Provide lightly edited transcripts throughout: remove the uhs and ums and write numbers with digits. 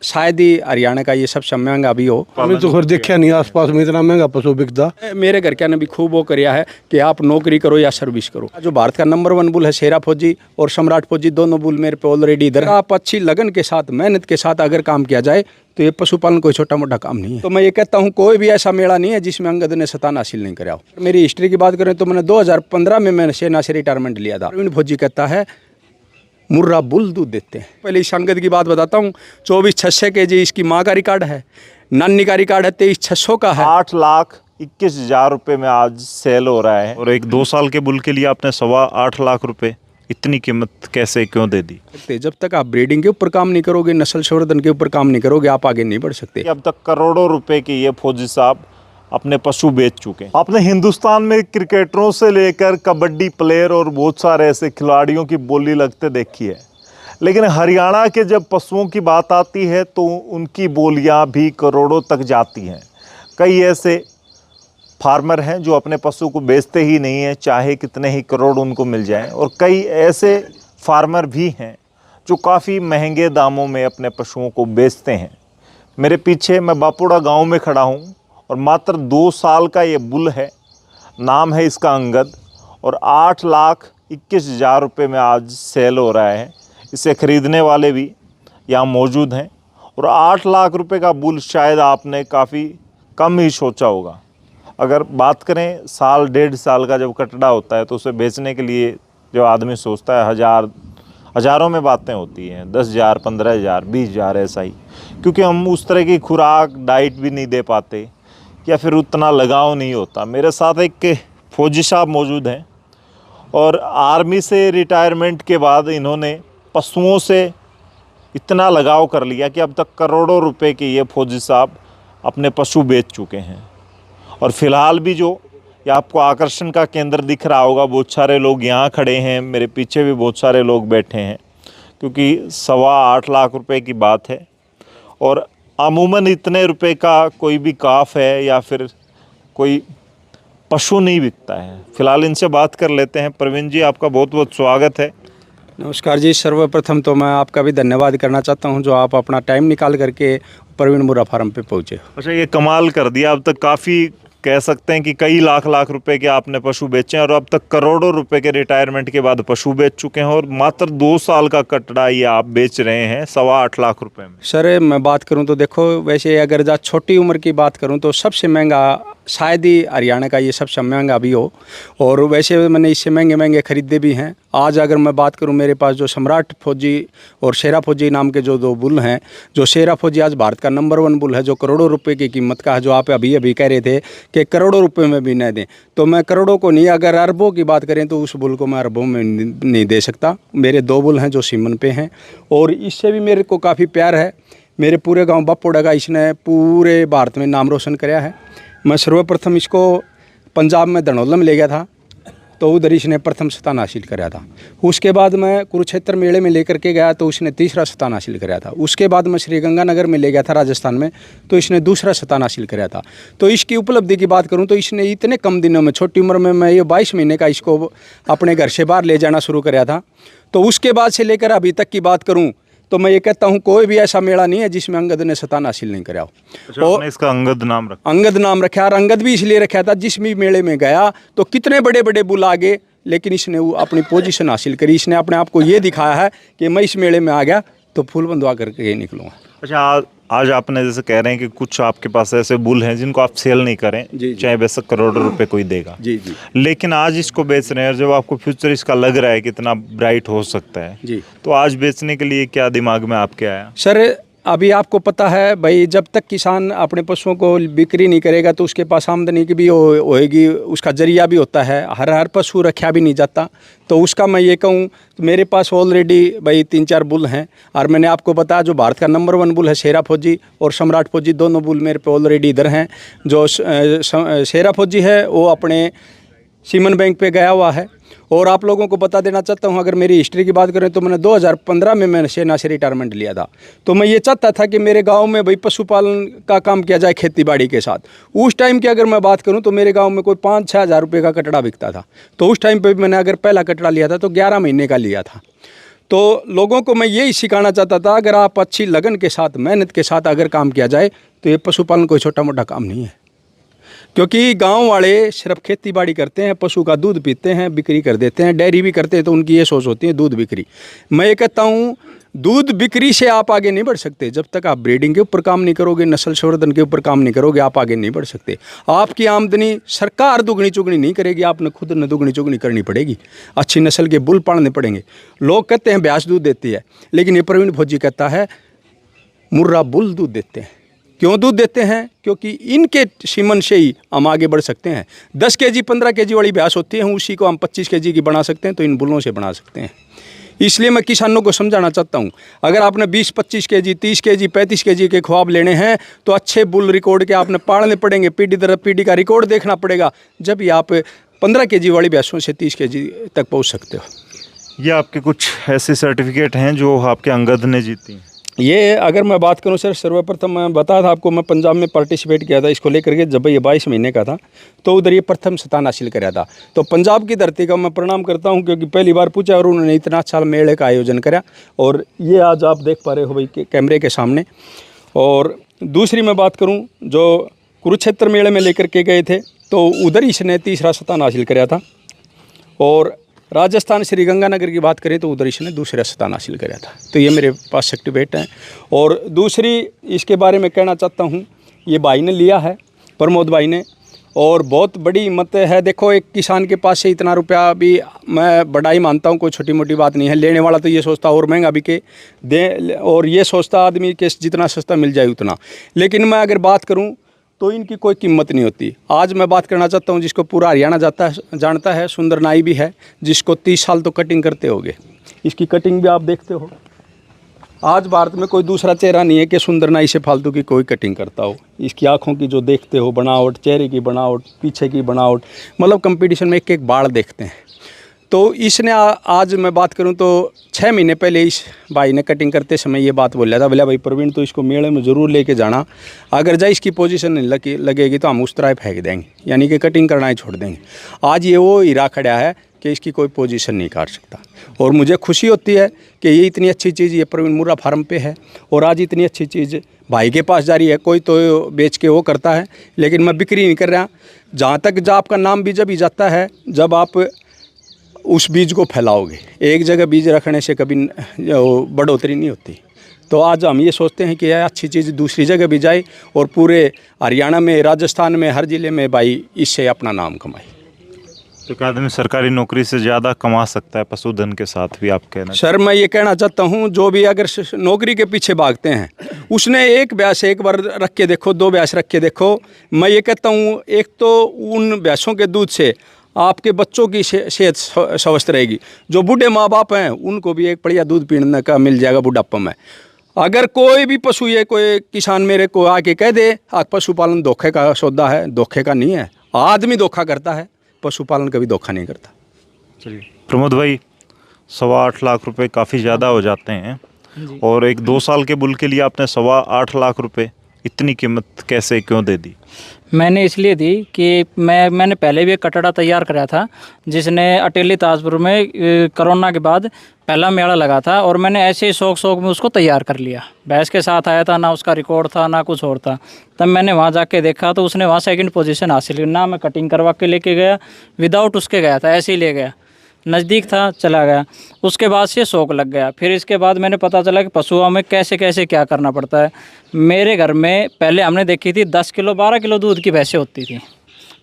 शायद ही हरियाणा का ये सबसे महंगा भी हो। हमें तो फिर देखा नहीं आसपास में इतना महंगा पशु बिकता। मेरे घर के ने भी खूब वो किया है कि आप नौकरी करो या सर्विस करो। जो भारत का नंबर 1 बुल है शेरा फौजी और सम्राट फौजी, दोनों बुल मेरे पे ऑलरेडी इधर। आप अच्छी लगन के साथ, मेहनत के साथ अगर काम किया जाए तो ये पशुपालन कोई छोटा मोटा काम नहीं है। तो मैं ये कहता हूँ कोई भी ऐसा मेला नहीं है जिसमें अंगद ने स्थान हासिल नहीं कराया। मेरी हिस्ट्री की बात करें तो मैंने 2015 में मैंने सेना से रिटायरमेंट लिया था। प्रवीण फौजी कहता है मुर्रा बुल दूध देते हैं। पहले इस अंगद की बात बताता हूँ। 24,600 kg इसकी माँ का रिकॉर्ड है, नानी का रिकॉर्ड है 23,600 का है। 8,21,000 रुपये में आज सेल हो रहा है। और एक 2 साल के बुल के लिए आपने 8.25 लाख रुपए, इतनी कीमत कैसे क्यों दे दी? जब तक आप ब्रीडिंग के ऊपर काम नहीं करोगे, नस्ल संवर्धन के ऊपर काम नहीं करोगे, आप आगे नहीं बढ़ सकते। अब तक करोड़ों रुपए के ये फौजी साहब अपने पशु बेच चुके हैं। आपने हिंदुस्तान में क्रिकेटरों से लेकर कबड्डी प्लेयर और बहुत सारे ऐसे खिलाड़ियों की बोली लगते देखी है, लेकिन हरियाणा के जब पशुओं की बात आती है तो उनकी बोलियां भी करोड़ों तक जाती हैं। कई ऐसे फार्मर हैं जो अपने पशु को बेचते ही नहीं हैं, चाहे कितने ही करोड़ उनको मिल जाएं, और कई ऐसे फार्मर भी हैं जो काफ़ी महंगे दामों में अपने पशुओं को बेचते हैं। मेरे पीछे मैं बापुड़ा गांव में खड़ा हूं और मात्र 2 साल का ये बुल है, नाम है इसका अंगद, और 8,21,000 रुपये में आज सेल हो रहा है। इसे ख़रीदने वाले भी यहाँ मौजूद हैं। और 8 लाख रुपए का बुल शायद आपने काफ़ी कम ही सोचा होगा। अगर बात करें साल 1.5 साल का जब कटड़ा होता है तो उसे बेचने के लिए जो आदमी सोचता है हज़ारों में बातें होती हैं, 10,000, 15,000, 20,000 ऐसा ही, क्योंकि हम उस तरह की खुराक डाइट भी नहीं दे पाते या फिर उतना लगाव नहीं होता। मेरे साथ एक फौजी साहब मौजूद हैं और आर्मी से रिटायरमेंट के बाद इन्होंने पशुओं से इतना लगाव कर लिया कि अब तक करोड़ों रुपए के ये फौजी साहब अपने पशु बेच चुके हैं। और फ़िलहाल भी जो ये आपको आकर्षण का केंद्र दिख रहा होगा, बहुत सारे लोग यहाँ खड़े हैं, मेरे पीछे भी बहुत सारे लोग बैठे हैं, क्योंकि 8.25 लाख रुपए की बात है। और अमूमन इतने रुपए का कोई भी काफ है या फिर कोई पशु नहीं बिकता है। फ़िलहाल इनसे बात कर लेते हैं। प्रवीण जी, आपका बहुत बहुत स्वागत है। नमस्कार जी। सर्वप्रथम तो मैं आपका भी धन्यवाद करना चाहता हूं जो आप अपना टाइम निकाल करके प्रवीण मुर्रा फार्म पे पहुंचे। अच्छा, ये कमाल कर दिया। अब तक काफ़ी कह सकते हैं कि कई लाख रुपए के आपने पशु बेचे हैं और अब तक करोड़ों रुपए के रिटायरमेंट के बाद पशु बेच चुके हैं, और मात्र 2 साल का कटड़ा ये आप बेच रहे हैं 8.25 लाख रुपए में। सर मैं बात करूं तो देखो, वैसे अगर जा छोटी उम्र की बात करूं तो सबसे महंगा शायद ही हरियाणा का ये सबसे महंगा भी हो, और वैसे मैंने इससे महंगे महंगे खरीदे भी हैं। आज अगर मैं बात करूं, मेरे पास जो सम्राट फौजी और शेरा फौजी नाम के जो 2 बुल हैं, जो शेरा फौजी आज भारत का नंबर 1 बुल है, जो करोड़ों रुपए की कीमत का है, जो आप अभी अभी कह रहे थे कि करोड़ों रुपए में भी न दें, तो मैं करोड़ों को नहीं, अगर अरबों की बात करें तो उस बुल को मैं अरबों में नहीं दे सकता। मेरे 2 बुल हैं जो सीमन पे हैं, और इससे भी मेरे को काफ़ी प्यार है। मेरे पूरे गाँव बापुड़ा का इसने पूरे भारत में नाम रोशन कराया है। मैं सर्वप्रथम इसको पंजाब में धनौला में ले गया था, तो उधर इसने प्रथम स्थान हासिल कराया था। उसके बाद मैं कुरुक्षेत्र मेले में लेकर के गया तो उसने 3रा स्थान हासिल कराया था। उसके बाद मैं श्रीगंगानगर में ले गया था राजस्थान में, तो इसने 2रा स्थान हासिल कराया था। तो इसकी उपलब्धि की बात करूं तो इसने इतने कम दिनों में, छोटी उम्र में, मैं ये 22 महीने का इसको अपने घर से बाहर ले जाना शुरू कराया था। तो उसके बाद से लेकर अभी तक की बात करूँ तो मैं ये कहता हूँ कोई भी ऐसा मेला नहीं है जिसमें अंगद ने स्थान हासिल नहीं कराया। अच्छा, आपने इसका अंगद नाम रखा? अंगद नाम रखा, और अंगद भी इसलिए रखा था जिस भी मेले में गया तो कितने बड़े बड़े बुल आ गए, लेकिन इसने वो अपनी पोजीशन हासिल करी। इसने अपने आप को ये दिखाया है कि मैं इस मेले में आ गया तो फूल बंधवा करके ही निकलूँगा। अच्छा, आज आपने जैसे कह रहे हैं कि कुछ आपके पास ऐसे बुल हैं जिनको आप सेल नहीं करें, जी। चाहे वैसे करोड़ों रुपए कोई देगा, जी, लेकिन आज इसको बेच रहे हैं। और जब आपको फ्यूचर इसका लग रहा है कि इतना ब्राइट हो सकता है जी, तो आज बेचने के लिए क्या दिमाग में आपके आया? सर अभी आपको पता है भाई, जब तक किसान अपने पशुओं को बिक्री नहीं करेगा तो उसके पास आमदनी की भी होएगी, उसका जरिया भी होता है। हर पशु रखा भी नहीं जाता। तो उसका मैं ये कहूँ, मेरे पास ऑलरेडी भाई 3-4 बुल हैं, और मैंने आपको बताया जो भारत का नंबर 1 बुल है शेरा फौजी और सम्राट फौजी, दोनों बुल मेरे पे ऑलरेडी इधर हैं। जो शेरा फौजी है वो अपने सीमन बैंक पे गया हुआ है। और आप लोगों को बता देना चाहता हूं, अगर मेरी हिस्ट्री की बात करें तो मैंने 2015 में मैंने सेना से रिटायरमेंट लिया था। तो मैं ये चाहता था कि मेरे गांव में भाई पशुपालन का काम किया जाए खेती बाड़ी के साथ। उस टाइम की अगर मैं बात करूं तो मेरे गांव में कोई 5-6 हज़ार रुपये का कटड़ा बिकता था। तो उस टाइम पे मैंने अगर पहला कटड़ा लिया था तो 11 महीने का लिया था। तो लोगों को मैं यही सिखाना चाहता था, अगर आप अच्छी लगन के साथ, मेहनत के साथ अगर काम किया जाए तो ये पशुपालन कोई छोटा मोटा काम नहीं है। क्योंकि गांव वाले सिर्फ खेती बाड़ी करते हैं, पशु का दूध पीते हैं, बिक्री कर देते हैं, डेयरी भी करते हैं, तो उनकी ये सोच होती है दूध बिक्री। मैं ये कहता हूँ दूध बिक्री से आप आगे नहीं बढ़ सकते। जब तक आप ब्रीडिंग के ऊपर काम नहीं करोगे, नस्ल संवर्धन के ऊपर काम नहीं करोगे, आप आगे नहीं बढ़ सकते। आपकी आमदनी सरकार दुगनी चुगनी नहीं करेगी, आपने खुद न दुगनी चुगनी करनी पड़ेगी। अच्छी नस्ल के बुल पालने पड़ेंगे। लोग कहते हैं भैंस दूध देती है, लेकिन ये प्रवीण भोजी कहता है मुर्रा बुल दूध देते हैं। क्यों दूध देते हैं? क्योंकि इनके सीमन से ही हम आगे बढ़ सकते हैं। 10 केजी 15 केजी वाली भैंस होती है, उसी को हम 25 केजी की बना सकते हैं, तो इन बुलों से बना सकते हैं। इसलिए मैं किसानों को समझाना चाहता हूँ, अगर आपने 20-25 केजी 30 केजी 35 केजी के ख्वाब लेने हैं तो अच्छे बुल रिकॉर्ड के आपने पालने पड़ेंगे, पीढ़ी दर पीढ़ी का रिकॉर्ड देखना पड़ेगा, जब ही आप 15 केजी वाली भैंसों से 30 केजी तक पहुँच सकते हो। ये आपके कुछ ऐसे सर्टिफिकेट हैं जो आपके अंगद ने जीती हैं? ये अगर मैं बात करूं सर, सर्वप्रथम मैं बताया था आपको, मैं पंजाब में पार्टिसिपेट किया था इसको लेकर के, जब ये 22 महीने का था तो उधर ये प्रथम स्थान हासिल कराया था। तो पंजाब की धरती का मैं प्रणाम करता हूं, क्योंकि पहली बार पूछा और उन्होंने इतना अच्छा मेले का आयोजन करा। और ये आज आप देख पा रहे हो भाई कैमरे के सामने। और दूसरी मैं बात करूँ, जो कुरुक्षेत्र मेले में लेकर के गए थे तो उधर इसने तीसरा स्थान हासिल कराया था। और राजस्थान श्री गंगानगर की बात करें तो उधर इसने दूसरा स्थान हासिल कराया था। तो ये मेरे पास सर्टिफिकेट हैं। और दूसरी इसके बारे में कहना चाहता हूँ, ये भाई ने लिया है, प्रमोद भाई ने, और बहुत बड़ी हिम्मत है। देखो एक किसान के पास से इतना रुपया भी मैं बड़ा ही मानता हूँ, कोई छोटी मोटी बात नहीं है। लेने वाला तो ये सोचता और महंगा बिके दे, और ये सोचता आदमी के जितना सस्ता मिल जाए उतना। लेकिन मैं अगर बात करूँ तो इनकी कोई कीमत नहीं होती। आज मैं बात करना चाहता हूँ जिसको पूरा हरियाणा जानता है, सुंदर नाई भी है, जिसको 30 साल तो कटिंग करते होगे। इसकी कटिंग भी आप देखते हो। आज भारत में कोई दूसरा चेहरा नहीं है कि सुंदर नाई से फालतू की कोई कटिंग करता हो। इसकी आँखों की जो देखते हो बनावट, चेहरे की बनावट, पीछे की बनावट, मतलब कंपटीशन में एक एक बाल देखते हैं। तो इसने आज मैं बात करूं तो 6 महीने पहले इस भाई ने कटिंग करते समय ये बात बोला था, बोला भाई प्रवीण तो इसको मेले में ज़रूर लेके जाना, अगर जाए इसकी पोजीशन नहीं लगेगी तो हम उस तरह फेंक देंगे, यानी कि कटिंग करना ही छोड़ देंगे। आज ये वो हीरा खड़ा है कि इसकी कोई पोजीशन नहीं काट सकता। और मुझे खुशी होती है कि ये इतनी अच्छी चीज़ ये प्रवीण मुर्रा फार्म पे है, और आज इतनी अच्छी चीज़ भाई के पास जा रही है। कोई तो बेच के वो करता है, लेकिन मैं बिक्री नहीं कर रहा। जहाँ तक जब आपका नाम भी जब ही जाता है जब आप उस बीज को फैलाओगे। एक जगह बीज रखने से कभी बढ़ोतरी नहीं होती। तो आज हम ये सोचते हैं कि यह अच्छी चीज़ दूसरी जगह भी जाए, और पूरे हरियाणा में, राजस्थान में, हर ज़िले में भाई इससे अपना नाम कमाए। तो एक आदमी सरकारी नौकरी से ज़्यादा कमा सकता है पशुधन के साथ भी, आप कहना? सर मैं ये कहना चाहता हूँ, जो भी अगर नौकरी के पीछे भागते हैं, उसने एक भैंस एक बार रख के देखो, 2 भैंस रख के देखो। मैं ये कहता हूँ, एक तो उन भैंसों के दूध से आपके बच्चों की सेहत स्वस्थ रहेगी। जो बूढ़े माँ बाप हैं उनको भी एक बढ़िया दूध पीने का मिल जाएगा बुढ़ापा में। अगर कोई भी पशु, ये कोई किसान मेरे को आके कह दे पशुपालन धोखे का सौदा है, धोखे का नहीं है। आदमी धोखा करता है, पशुपालन कभी धोखा नहीं करता। चलिए प्रमोद भाई, 8.25 लाख रुपए काफ़ी ज़्यादा हो जाते हैं, और एक 2 साल के बुल के लिए आपने 8.25 लाख रुपए, इतनी कीमत कैसे, क्यों दे दी? मैंने इसलिए दी कि मैंने पहले भी एक कटड़ा तैयार कराया था, जिसने अटेली ताजपुर में कोरोना के बाद पहला मेला लगा था, और मैंने ऐसे ही शौक में उसको तैयार कर लिया। भैंस के साथ आया था, ना उसका रिकॉर्ड था ना कुछ और था। तब मैंने वहाँ जाके देखा तो उसने वहाँ 2nd पोजीशन हासिल की। ना मैं कटिंग करवा के लेके गया, विदाउट उसके गया था, ऐसे ही ले गया, नज़दीक था चला गया। उसके बाद से शौक लग गया। फिर इसके बाद मैंने पता चला कि पशुओं में कैसे कैसे क्या करना पड़ता है। मेरे घर में पहले हमने देखी थी 10 किलो 12 किलो दूध की भैंसें होती थी।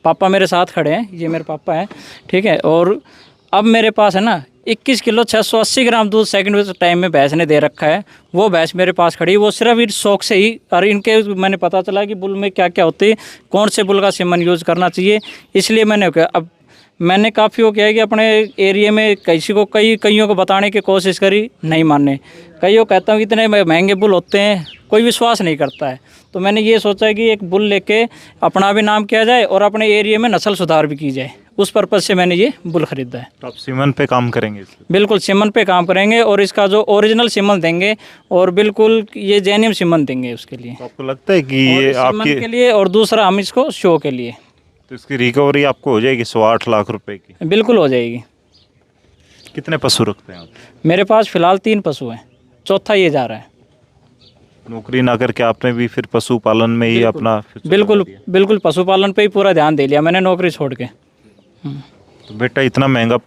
पापा मेरे साथ खड़े हैं, ये मेरे पापा हैं, ठीक है। और अब मेरे पास है ना 21 किलो 680 ग्राम दूध 2nd टाइम में भैंस ने दे रखा है। वो भैंस मेरे पास खड़ी, वो सिर्फ इस शौक से ही, और इनके मैंने पता चला कि बुल में क्या क्या होती है, कौन से बुल का सीमन यूज़ करना चाहिए, इसलिए मैंने कहा। अब मैंने काफ़ी वो किया है कि अपने एरिया में किसी को कईयों को बताने की कोशिश करी, नहीं माने। कईयों कहता हूँ इतने महंगे बुल होते हैं, कोई विश्वास नहीं करता है। तो मैंने ये सोचा है कि एक बुल लेके अपना भी नाम किया जाए और अपने एरिया में नस्ल सुधार भी की जाए। उस पर्पज़ से मैंने ये बुल ख़रीदा है। तो आप सीमन पे काम करेंगे इसलिए? बिल्कुल सीमन पे काम करेंगे, और इसका जो ओरिजिनल सीमन देंगे, और बिल्कुल ये जेन्युइन सीमन देंगे उसके लिए। तो आपको लगता है कि ये आपके के लिए, और दूसरा हम इसको शो के लिए, तो इसकी रिकवरी आपको हो जाएगी 8.25 लाख रुपए की? बिल्कुल हो जाएगी। कितने पशु रखते हैं आप? मेरे पास फ़िलहाल 3 पशु हैं, चौथा ये जा रहा है। नौकरी ना करके आपने भी फिर पशुपालन में ही अपना future बिल्कुल लगा दिया। बिल्कुल पशुपालन पे ही पूरा ध्यान दे लिया मैंने नौकरी छोड़ के। तो बेटा इतना महंगा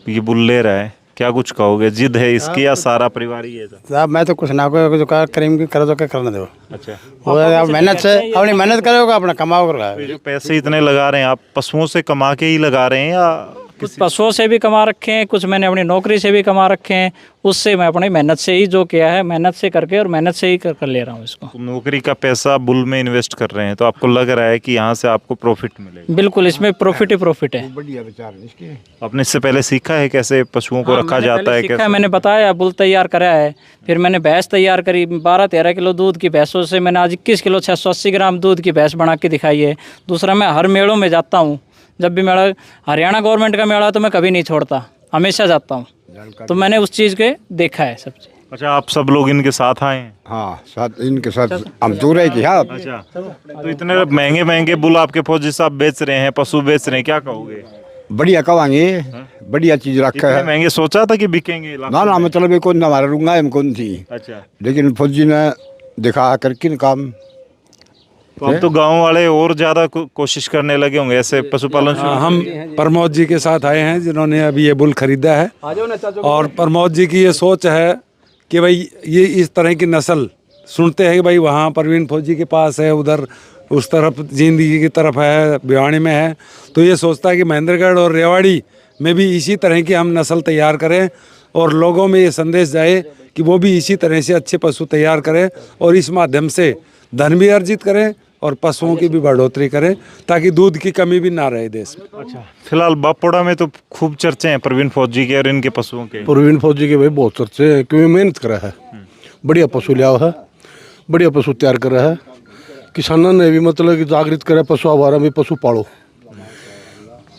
ये बुल ले रहा है, क्या कुछ कहोगे? जिद है इसकी या सारा परिवार ही है? साहब मैं तो कुछ ना कोई जो करीम करो तो क्या करना दो, अच्छा, वो आप मेहनत से अपनी मेहनत करोगे अपना कमाओगे। तो ये जो पैसे इतने लगा रहे हैं आप पशुओं से कमा के ही लगा रहे हैं या कुछ पशुओं से भी कमा रखे हैं, कुछ मैंने अपनी नौकरी से भी कमा रखे हैं, उससे मैं अपनी मेहनत से ही जो किया है मेहनत से करके और मेहनत से ही कर ले रहा हूँ इसको। तो नौकरी का पैसा बुल में इन्वेस्ट कर रहे हैं तो आपको लग रहा है कि यहाँ से आपको प्रॉफिट मिलेगा? बिल्कुल इसमें प्रॉफिट ही प्रॉफिट है। बढ़िया विचार इसके। आपने इससे पहले सीखा है कैसे पशुओं को रखा जाता है? सीखा है, कैसे? मैंने बताया, बुल तैयार करा है, फिर मैंने भैंस तैयार करी, 12-13 किलो दूध की भैंसों से मैंने आज 21 किलो 680 ग्राम दूध की भैंस बना के दिखाई है। दूसरा मैं हर मेलों में जाता हूँ, जब भी मेला हरियाणा गवर्नमेंट का मेला तो मैं कभी नहीं छोड़ता, हमेशा जाता हूँ, तो मैंने उस चीज़ के देखा है सब चीज़। अच्छा, आप सब लोग इनके साथ आए हैं? हाँ साथ इनके साथ हम दूर है कि हाँ। अच्छा, तो इतने महंगे महंगे बुल आपके फौजी साहब बेच रहे हैं, पशु बेच रहे हैं, क्या कहोगे? बढ़िया कवाएंगे, बढ़िया चीज रखा इतने है। महंगे सोचा था कि बिकेंगे? ना ना मतलब ये कौन हमारा रूंगा है कौन थी, अच्छा, लेकिन फौजी ने दिखा करके न काम। तो अब तो गांव वाले और ज्यादा कोशिश करने लगे होंगे ऐसे पशुपालन शुरू। हम प्रमोद जी के साथ आए हैं जिन्होंने अभी ये बुल खरीदा है, और प्रमोद जी की ये सोच है कि भाई ये इस तरह की नस्ल सुनते हैं कि भाई वहाँ परवीन फौजी के पास है, उधर उस तरफ जिंदगी की तरफ है, भिवानी में है, तो ये सोचता है कि महेंद्रगढ़ और रेवाड़ी में भी इसी तरह की हम नस्ल तैयार करें और लोगों में ये संदेश जाए कि वो भी इसी तरह से अच्छे पशु तैयार करें और इस माध्यम से धन भी अर्जित करें और पशुओं की भी बढ़ोतरी करें ताकि दूध की कमी भी ना रहे देश में। अच्छा, फिलहाल बापोड़ा में तो खूब चर्चे हैं परवीन फौजी के और इनके पशुओं के। प्रवीण फौजी के भाई बहुत चर्चे हैं क्योंकि मेहनत करा है, बढ़िया पशु लिया है, बढ़िया पशु तैयार कर रहा है। किसानों ने भी मतलब कि जागृत करे पशु आवारा में पशु पालो,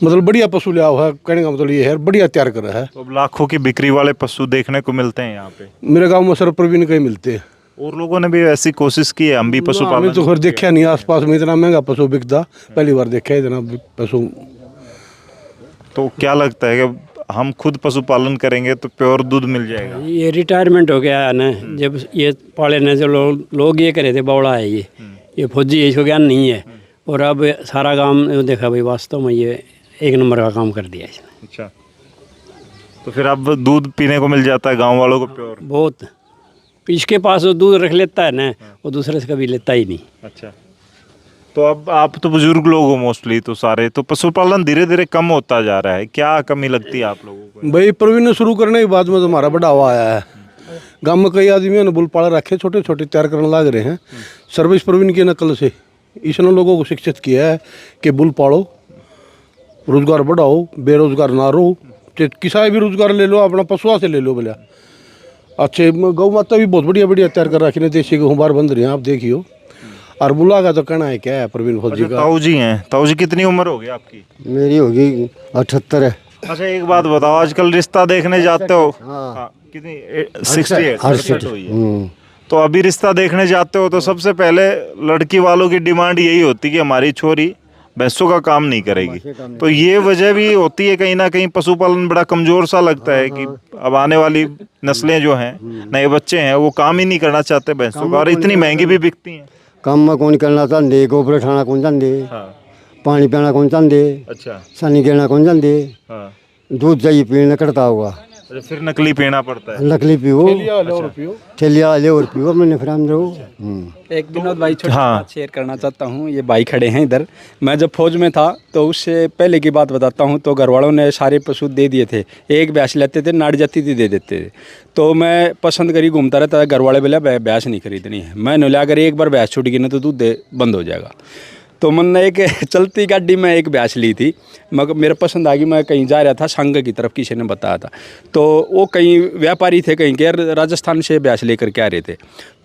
मतलब बढ़िया पशु लिया हुआ है, कहने का मतलब ये है बढ़िया तैयार कर रहा है। तो अब लाखों की बिक्री वाले पशु देखने को मिलते हैं यहाँ पे। मेरे गांव में सर प्रवीण के ही मिलते हैं। और लोगों ने भी ऐसी कोशिश की है, हम भी हमें पशुपालन। तो खैर देखा नहीं आसपास में इतना महंगा पशु बिकता, पहली बार देखा है इतना पशु। तो क्या लगता है कि हम खुद पशुपालन करेंगे तो प्योर दूध मिल जाएगा? ये रिटायरमेंट हो गया है ना, जब ये पाले ने जो लोग ये करे थे बौड़ा है ये फौजी इसको ज्ञान नहीं है, और अब सारा काम देखा भाई वास्तव में ये एक नंबर का काम कर दिया इसने। अच्छा, तो फिर अब दूध पीने को मिल जाता है गांव वालों को प्योर? बहुत इसके पास वो दूध रख लेता है ना, वो दूसरे से कभी लेता ही नहीं। अच्छा, तो अब आप तो बुजुर्ग लोग हो मोस्टली, तो सारे तो पशुपालन धीरे धीरे कम होता जा रहा है, क्या कमी लगती है आप लोगों को? भाई प्रवीण ने शुरू करने के बाद में तो हमारा बढ़ावा आया है। गांव में कई आदमियों ने बुल पाले रखे, छोटे छोटे तैयार करने लग रहे हैं। सर्विस प्रवीण की नकल से इसने लोगों को शिक्षित किया है कि बुल पालो, रोजगार बढ़ाओ, बेरोजगार ना रहो, किसी भी रोजगार ले लो, अपना पशुआ से ले लो बोला। अच्छे गौ माता भी बहुत बढ़िया बढ़िया तैयार कर रखी ने, देसी गेहूँ बार बंद रहे हैं आप देखियो। और बुला का तो कहना है क्या है प्रवीण फौजी का। ताऊ जी हैं, ताऊ जी कितनी उम्र हो गई आपकी? मेरी होगी 78 है। अच्छा, एक बात बताओ, आजकल रिश्ता देखने जाते हो? हाँ, कितनी 68 हुई है। तो अभी रिश्ता देखने जाते हो तो सबसे पहले लड़की वालों की डिमांड यही होती है कि हमारी छोरी भैंसों का काम नहीं करेगी। तो ये वजह भी होती है कहीं ना कहीं, पशुपालन बड़ा कमजोर सा लगता है कि अब आने वाली नस्लें जो हैं, नए बच्चे हैं, वो काम ही नहीं करना चाहते भैंसों का, और इतनी महंगी भी बिकती हैं। काम में कौन करना चाहते, गोबर उठाना कौन चाहते, पानी पीना कौन चाहते, अच्छा, सनी गिरना कौन चाहते, दूध चाहिए पीने करता होगा, फिर नकली पीना पड़ता है। नकली पियो, ठेलिया ले और पियो, मैंने फिर हम एक विनोद भाई छोटी हाँ। बात शेयर करना चाहता हूँ। ये भाई खड़े हैं इधर। मैं जब फौज में था तो उससे पहले की बात बताता हूँ, तो घर वालों ने सारे पशु दे दिए थे, एक भैंस लेते थे, नाड़ जाती थी दे देते थे। तो मैं पसंद करी घूमता रहता था, घर वाले बोले भैंस नहीं खरीदनी है। मैंने बोला अगर एक बार भैंस छूट गई ना तो दूध बंद हो जाएगा। तो मैंने एक चलती गाड़ी में एक भैंस ली थी, मगर मेरे पसंद आ गई। मैं कहीं जा रहा था संग की तरफ, किसी ने बताया था, तो वो कहीं व्यापारी थे कहीं के, राजस्थान से भैंस लेकर के आ रहे थे।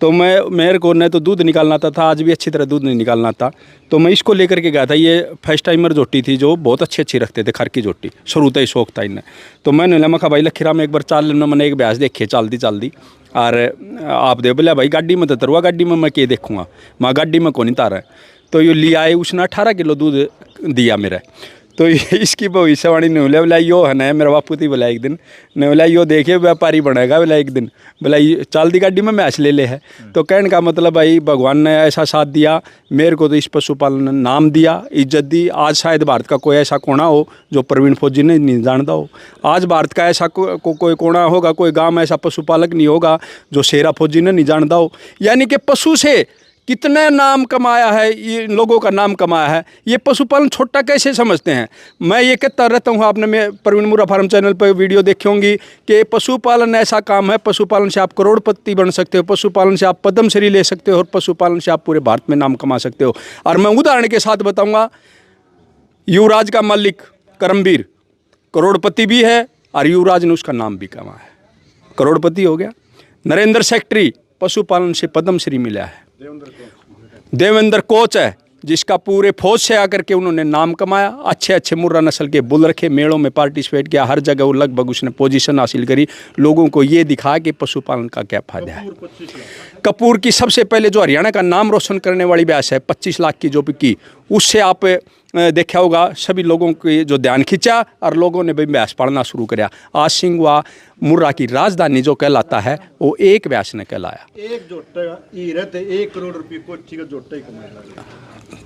तो मेरे को न तो दूध निकालना था, आज भी अच्छी तरह दूध नहीं निकालना था, तो मैं इसको लेकर के गया था। ये फर्स्ट टाइमर जोटी थी जो बहुत अच्छी रखते थे, खर की जोटी, शुरू से ही शौक था इन्हें। तो मैंने लमखा भाई लखीरा में एक बार चाल लेना, मैंने एक भैंस देखी चलती और आप दे बोला भाई गाड़ी में तो तरवा, गाड़ी में मैं क्या देखूँगा, माँ गाड़ी में कौन नहीं तारा है। तो ये लिया आए, उसने 18 किलो दूध दिया मेरा। तो इसकी भविष्यवाणी ने बोला यो है ना मेरा बापू थी बोला एक दिन ने बोला यो देखिए व्यापारी बनेगा बोला एक दिन बोला चाल दी गाड़ी में मैच ले ले है। तो कहने का मतलब भाई भगवान ने ऐसा साथ दिया मेरे को, तो इस पशुपालन ने नाम दिया, इज्जत दी। आज शायद भारत का कोई ऐसा कोना हो जो प्रवीण फौजी ने नहीं जानता हो। आज भारत का ऐसा कोई कोना होगा, कोई गाँव ऐसा पशुपालक नहीं होगा जो शेरा फौजी ने नहीं जानता हो। यानी कि पशु से कितने नाम कमाया है, ये लोगों का नाम कमाया है। ये पशुपालन छोटा कैसे समझते हैं। मैं ये कहता रहता हूँ, आपने मैं प्रवीण मुर्रा फार्म चैनल पर वीडियो देखी होंगी कि पशुपालन ऐसा काम है, पशुपालन से आप करोड़पति बन सकते हो, पशुपालन से आप पद्मश्री ले सकते हो और पशुपालन से आप पूरे भारत में नाम कमा सकते हो। और मैं उदाहरण के साथ बताऊँगा, युवराज का मालिक करमवीर करोड़पति भी है और युवराज ने उसका नाम भी कमाया है, करोड़पति हो गया। नरेंद्र सेक्रेटरी पशुपालन से पद्मश्री मिला है। देवेंद्र कोच है जिसका पूरे फौज से आकर के उन्होंने नाम कमाया, अच्छे अच्छे मुर्रा नस्ल के बुल रखे, मेलों में पार्टिसिपेट किया, हर जगह वो लगभग उसने पोजीशन हासिल करी, लोगों को ये दिखाया कि पशुपालन का क्या फायदा है। कपूर की सबसे पहले जो हरियाणा का नाम रोशन करने वाली भैंस है 25 लाख की जो बिकी, उससे आप देखा होगा सभी लोगों के जो ध्यान खींचा और लोगों ने भी भैंस पालना शुरू किया। आज सिंगवा मुर्रा की राजधानी जो कहलाता है वो एक भैंस ने कहलाया। एक जोटा हीरे थे 1 करोड़ रुपये कोठी का जोटा ही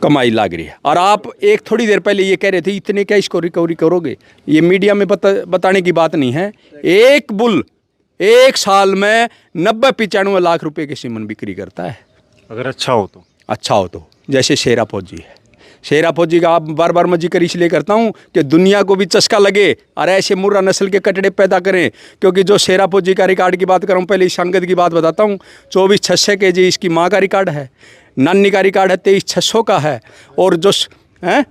कमाई लाग रही है। और आप एक थोड़ी देर पहले ये कह रहे थे इतने क्या इसको रिकवरी करोगे, ये मीडिया में बताने की बात नहीं है। एक बुल एक साल में 90-95 लाख रुपए के सीमन बिक्री करता है, अगर अच्छा हो तो। अच्छा हो तो। जैसे शेरा फौजी है, शेरा फौजी का आप बार बार मैं जिक्र इसलिए करता हूँ कि दुनिया को भी चस्का लगे और ऐसे मुर्रा नस्ल के कटड़े पैदा करें। क्योंकि जो शेरा फौजी का रिकॉर्ड की बात कर रहा हूँ, पहले इस संगत की बात बताता हूँ। 24,600 kg इसकी माँ का रिकॉर्ड है, नानी का रिकॉर्ड है 23,600 का है, और जो है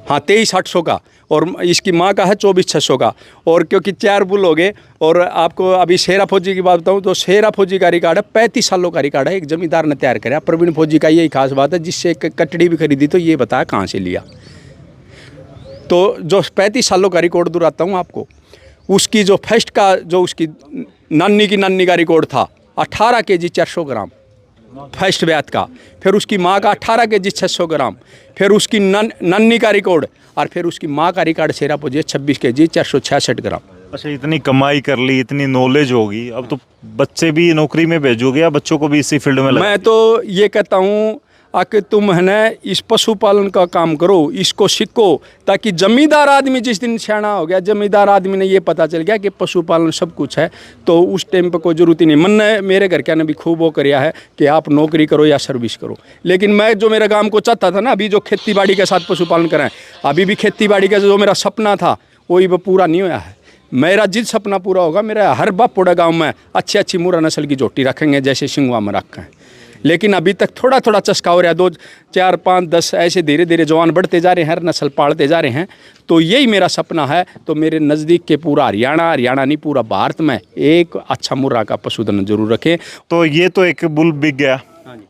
हाँ 23,800 का, और इसकी माँ का है 24,600 का। और क्योंकि 4 बुल हो गए, और आपको अभी शेरा फौजी की बात बताऊँ तो शेरा फौजी का रिकॉर्ड है 35 सालों का रिकॉर्ड है, एक जमींदार ने तैयार कराया। प्रवीण फौजी का यही खास बात है, जिससे एक कटड़ी भी खरीदी तो ये बताया कहाँ से लिया। तो जो 35 सालों का रिकॉर्ड दोहराता हूँ आपको, उसकी जो फर्स्ट का जो उसकी नानी का रिकॉर्ड था 18 kg 400 ग्राम फर्स्ट ब्यात का, फिर उसकी माँ का 18 kg 600 ग्राम, फिर उसकी नानी का रिकॉर्ड, और फिर उसकी माँ का रिकॉर्ड शेरा फौजी 26 kg 466 ग्राम। अच्छा, इतनी कमाई कर ली, इतनी नॉलेज होगी, अब तो बच्चे भी नौकरी में भेजोगे या बच्चों को भी इसी फील्ड में मैं तो ये कहता हूँ कि तुम है ना इस पशुपालन का काम करो, इसको सीखो, ताकि जमींदार आदमी जिस दिन सियाना हो गया, जमींदार आदमी ने ये पता चल गया कि पशुपालन सब कुछ है, तो उस टाइम पे कोई जरूरत ही नहीं। मन ने मेरे घर के ने भी खूब वो किया है कि आप नौकरी करो या सर्विस करो। लेकिन मैं जो मेरे गाँव को चाहता था ना, अभी जो खेती बाड़ी के साथ पशुपालन करें, अभी भी खेती बाड़ी का जो मेरा सपना था वही पूरा नहीं हुआ है। मेरा जिस सपना पूरा होगा, मेरा हर बापुड़ा गाँव में अच्छी अच्छी मुर्रा नस्ल की जोटी रखेंगे जैसे सिंगवा में रखें। लेकिन अभी तक थोड़ा थोड़ा चस्का हो रहा है, 2, 4, 5, 10 ऐसे धीरे धीरे जवान बढ़ते जा रहे हैं, हर नस्ल पालते जा रहे हैं। तो यही मेरा सपना है। तो मेरे नज़दीक के पूरा हरियाणा नहीं पूरा भारत में एक अच्छा मुर्रा का पशुधन जरूर रखें। तो ये तो एक बुल बिक गया,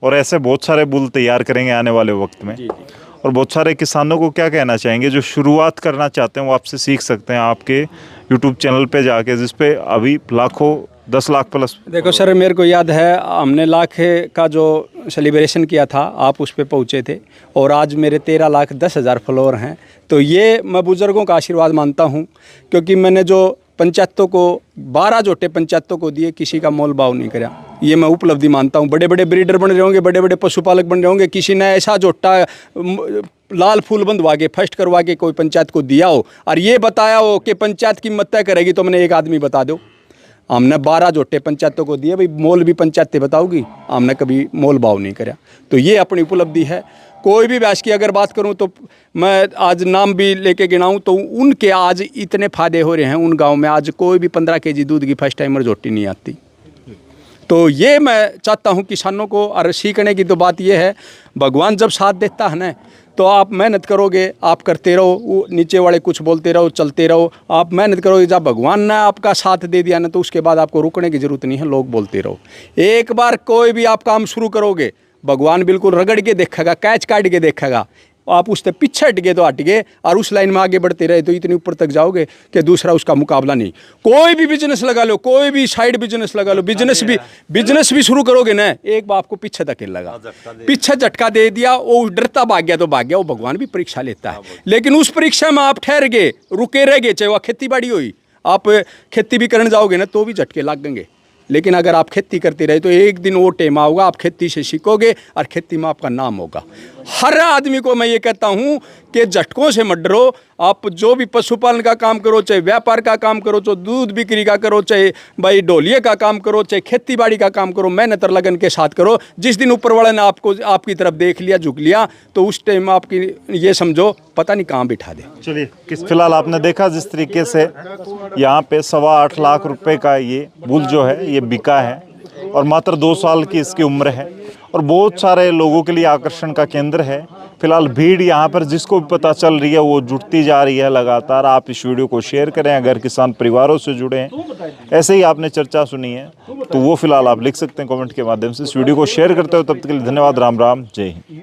और ऐसे बहुत सारे बुल तैयार करेंगे आने वाले वक्त में। और बहुत सारे किसानों को क्या कहना चाहेंगे जो शुरुआत करना चाहते हैं, वो आपसे सीख सकते हैं आपके यूट्यूब चैनल पे जाके, जिस पे अभी लाखों 10 लाख प्लस। देखो सर, मेरे को याद है हमने लाख का जो सेलिब्रेशन किया था, आप उस पर पहुँचे थे, और आज मेरे 13,10,000 फॉलोअर हैं। तो ये मैं बुज़ुर्गों का आशीर्वाद मानता हूँ, क्योंकि मैंने जो पंचायतों को 12 जोटे पंचायतों को दिए, किसी का मोल भाव नहीं करा। ये मैं उपलब्धि मानता हूँ। बड़े बड़े ब्रीडर बन रहे होंगे, बड़े बड़े पशुपालक बन रहे होंगे, किसी ने ऐसा जोटा लाल फूल बंधवा के फर्स्ट करवा के कोई पंचायत को दिया हो और ये बताया हो कि पंचायत कीमत तय करेगी, तो मैंने एक आदमी बता दो। हमने 12 जोटे पंचायतों को दिए, भाई मोल भी पंचायतें बताओगी, हमने कभी मोल भाव नहीं करा। तो ये अपनी उपलब्धि है। कोई भी भैंस की अगर बात करूं तो मैं आज नाम भी लेके गिनाऊं तो उनके आज इतने फायदे हो रहे हैं। उन गांव में आज कोई भी 15 kg दूध की फर्स्ट टाइमर जोटी नहीं आती। तो ये मैं चाहता हूं किसानों को, और सीखने की तो बात ये है, भगवान जब साथ देता है ना, तो आप मेहनत करोगे, आप करते रहो, नीचे वाले कुछ बोलते रहो, चलते रहो, आप मेहनत करोगे। जब भगवान ने आपका साथ दे दिया ना, तो उसके बाद आपको रुकने की ज़रूरत नहीं है, लोग बोलते रहो। एक बार कोई भी आप काम शुरू करोगे, भगवान बिल्कुल रगड़ के देखेगा, कैच काट के देखेगा। आप उससे पीछे हट गए तो हट गए, और उस लाइन में आगे बढ़ते रहे तो इतने ऊपर तक जाओगे कि दूसरा उसका मुकाबला नहीं। कोई भी बिजनेस लगा लो, कोई भी साइड बिजनेस लगा लो, बिजनेस भी शुरू करोगे ना, एक बार आपको पीछे धकेल लगा, पीछे झटका दे दिया, वो डरता भाग गया तो भाग गया। वो भगवान भी परीक्षा लेता है, लेकिन उस परीक्षा में आप ठहर गए, रुके रह गए, चाहे वह खेती बाड़ी हुई, आप खेती भी करने जाओगे ना तो भी झटके लगेंगे। लेकिन अगर आप खेती करते रहे तो एक दिन वो टेम आओगा, आप खेती से सीखोगे और खेती में आपका नाम होगा। हर आदमी को मैं ये कहता हूँ कि झटकों से मत डरो। आप जो भी पशुपालन का काम करो, चाहे व्यापार का काम करो, चाहे दूध बिक्री का करो, चाहे भाई ढोलिये का काम करो, चाहे खेती बाड़ी का काम करो, मेहनत और लगन के साथ करो। जिस दिन ऊपर वाले ने आपको आपकी तरफ देख लिया, झुक लिया, तो उस टाइम आपकी ये समझो पता नहीं कहाँ बिठा दे। चलिए, फिलहाल आपने देखा जिस तरीके से यहाँ पे 8.25 लाख रुपए का ये बुल जो है ये बिका है, और मात्र 2 साल की इसकी उम्र है, और बहुत सारे लोगों के लिए आकर्षण का केंद्र है। फिलहाल भीड़ यहाँ पर जिसको भी पता चल रही है वो जुटती जा रही है लगातार। आप इस वीडियो को शेयर करें, अगर किसान परिवारों से जुड़े हैं, ऐसे ही आपने चर्चा सुनी है तो वो फिलहाल आप लिख सकते हैं कमेंट के माध्यम से। इस वीडियो को शेयर करते हो, तब तक के लिए धन्यवाद। राम राम, जय हिंद।